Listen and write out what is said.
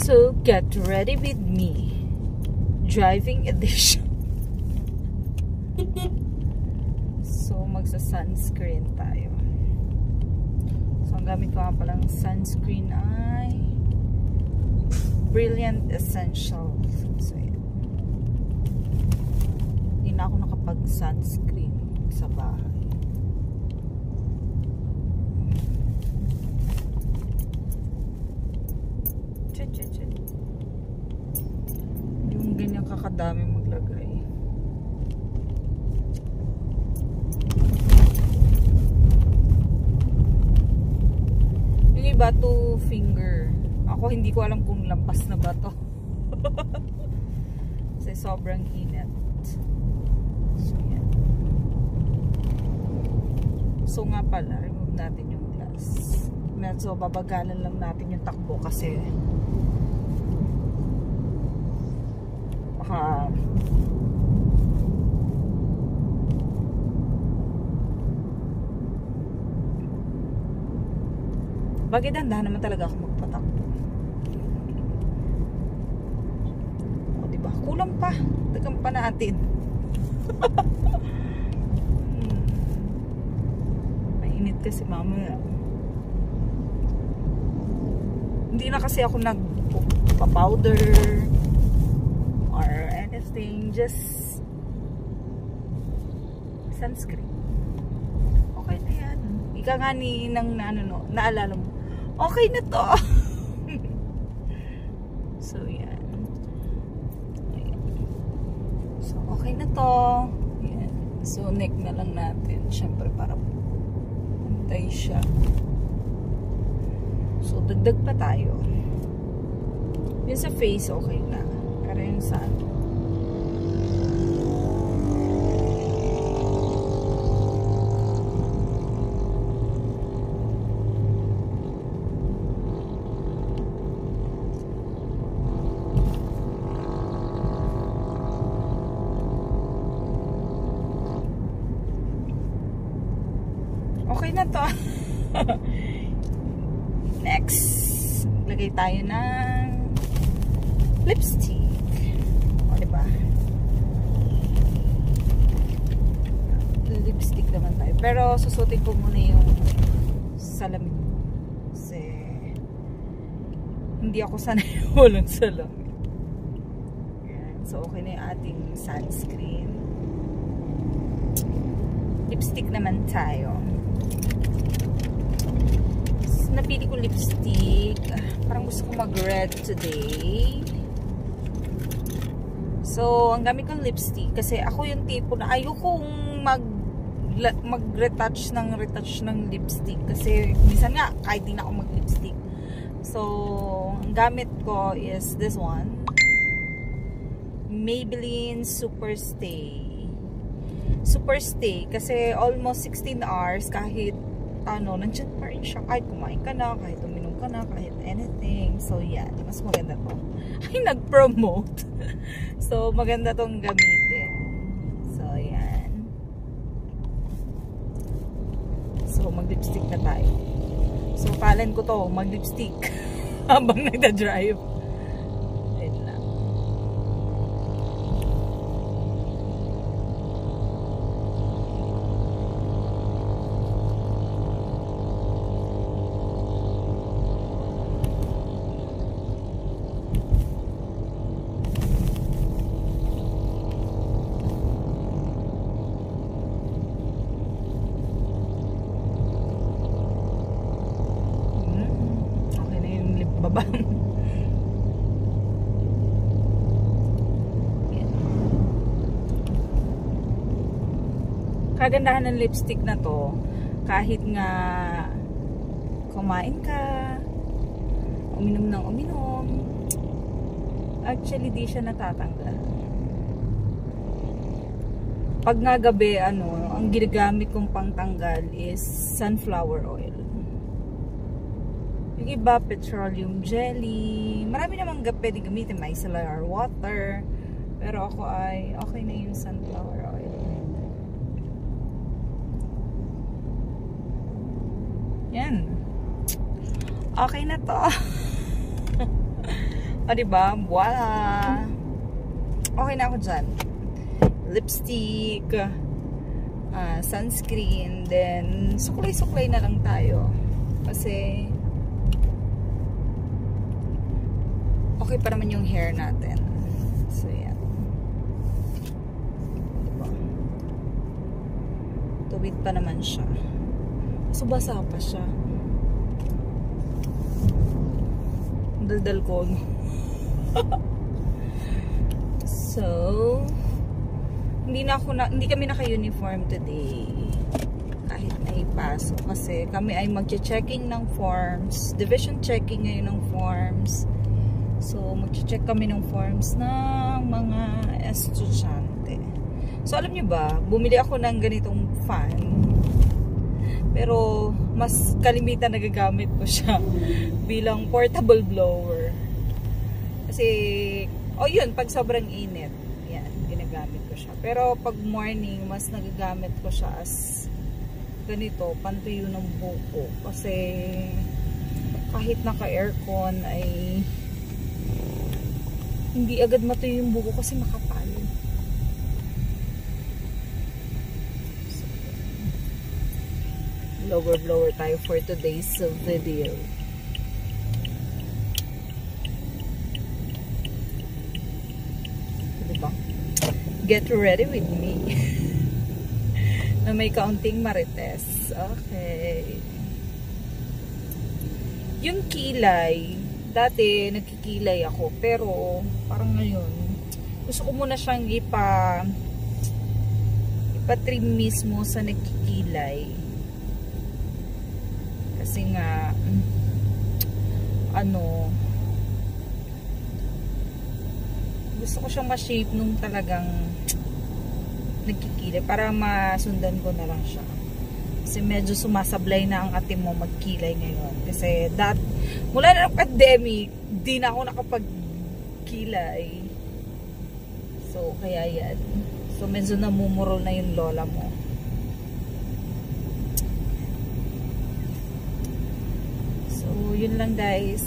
So, get ready with me. Driving edition. So, magsa-sunscreen tayo. So, ang gamit ko nga palang sunscreen ay Brilliant Essentials. So, yan. Hindi na ako nakapag-sunscreen sa bahay. Yung ganyan kakadami maglagay. Yung iba 2 finger. Ako hindi ko alam kung lampas na ba to. Kasi sobrang init. So yan. So nga pala, remove natin yung glass. Medyo babagalan lang natin yung takbo kasi baka dandahan naman talaga ako magpatakbo. O diba? Kulang pa. Tagang pa natin. Mainit kasi mamaya. Hindi na kasi ako nagpa-powder or anything. Just sunscreen. Okay na yan. Ika nga ni naalala mo. Okay na to. So, yan. So, okay na to. Yan. So, neck na lang natin. Siyempre, para pantay siya. So, dagdag pa tayo. Yung sa face, okay na. Pero yung sa okay na to. Next, lagay tayo ng lipstick. O, diba? Lipstick naman tayo. Pero susutin ko muna yung salamin. Kasi hindi ako sanay walang salamin. Yan. So, okay na yung ating sunscreen. Lipstick naman tayo. Napili ko lipstick. Parang gusto ko mag-red today. So, ang gamit kong lipstick kasi ako yung tipo na ayokong mag-retouch ng lipstick kasi minsan nga kahit di na ako mag-lipstick. So, ang gamit ko is this one. Maybelline Superstay. Superstay kasi almost 16 hours kahit nandiyan pa rin siya. Kahit kumain ka na, kahit uminom ka na, kahit anything. So, yan. Mas maganda to. Ay, nag-promote. So, maganda tong gamitin. So, yan. So, mag-lipstick na tayo. So, palan ko to, mag-lipstick habang nagda-drive. Ayun lang. Kagandahan ng lipstick na to, kahit nga kumain ka, uminom ng uminom, actually di siya natatanggal. Pag nga gabi, ang ginagamit kong pangtanggal is sunflower oil. Yung iba, petroleum jelly. Marami namang pwede gamitin. Micellar water. Pero ako ay okay na yung sunflower oil. Yan. Okay na to. O, diba? Voila! Okay na ako dyan. Lipstick, sunscreen, then suklay-suklay na lang tayo. Kasi okay pa naman yung hair natin. So, yan. Diba? Tuwid pa naman siya. So, basa pa siya. Daldal ko. So, hindi kami naka-uniform today. Kahit may pasok. Kasi kami ay magche-checking ng forms. Division checking ngayon ng forms. So, magche-check kami ng forms ng mga estudyante. So, alam nyo ba, bumili ako ng ganitong fan. Pero, mas kalimitan nagagamit ko siya bilang portable blower. Kasi, yun, pag sobrang init, yan, ginagamit ko siya. Pero, pag morning, mas nagagamit ko siya as ganito, pantuyo ng buko. Kasi, kahit naka-aircon ay hindi agad matuyo yung buko kasi makapal. Blower tayo for today's video. Diba? Get ready with me. Na may kaunting marites. Okay. Yung kilay, dati nagkikilay ako, pero parang ngayon gusto ko muna siyang ipa-trim mismo sa nagkikilay. Kasi nga gusto ko siyang ma-shape nung talagang nagkikilay para masundan ko na lang siya. Kasi medyo sumasablay na ang atim mo magkilay ngayon. Kasi mula na ng pandemic, di na ako nakapagkilay. So, kaya yan. So, medyo namumurol na yung lola mo. So, yun lang guys.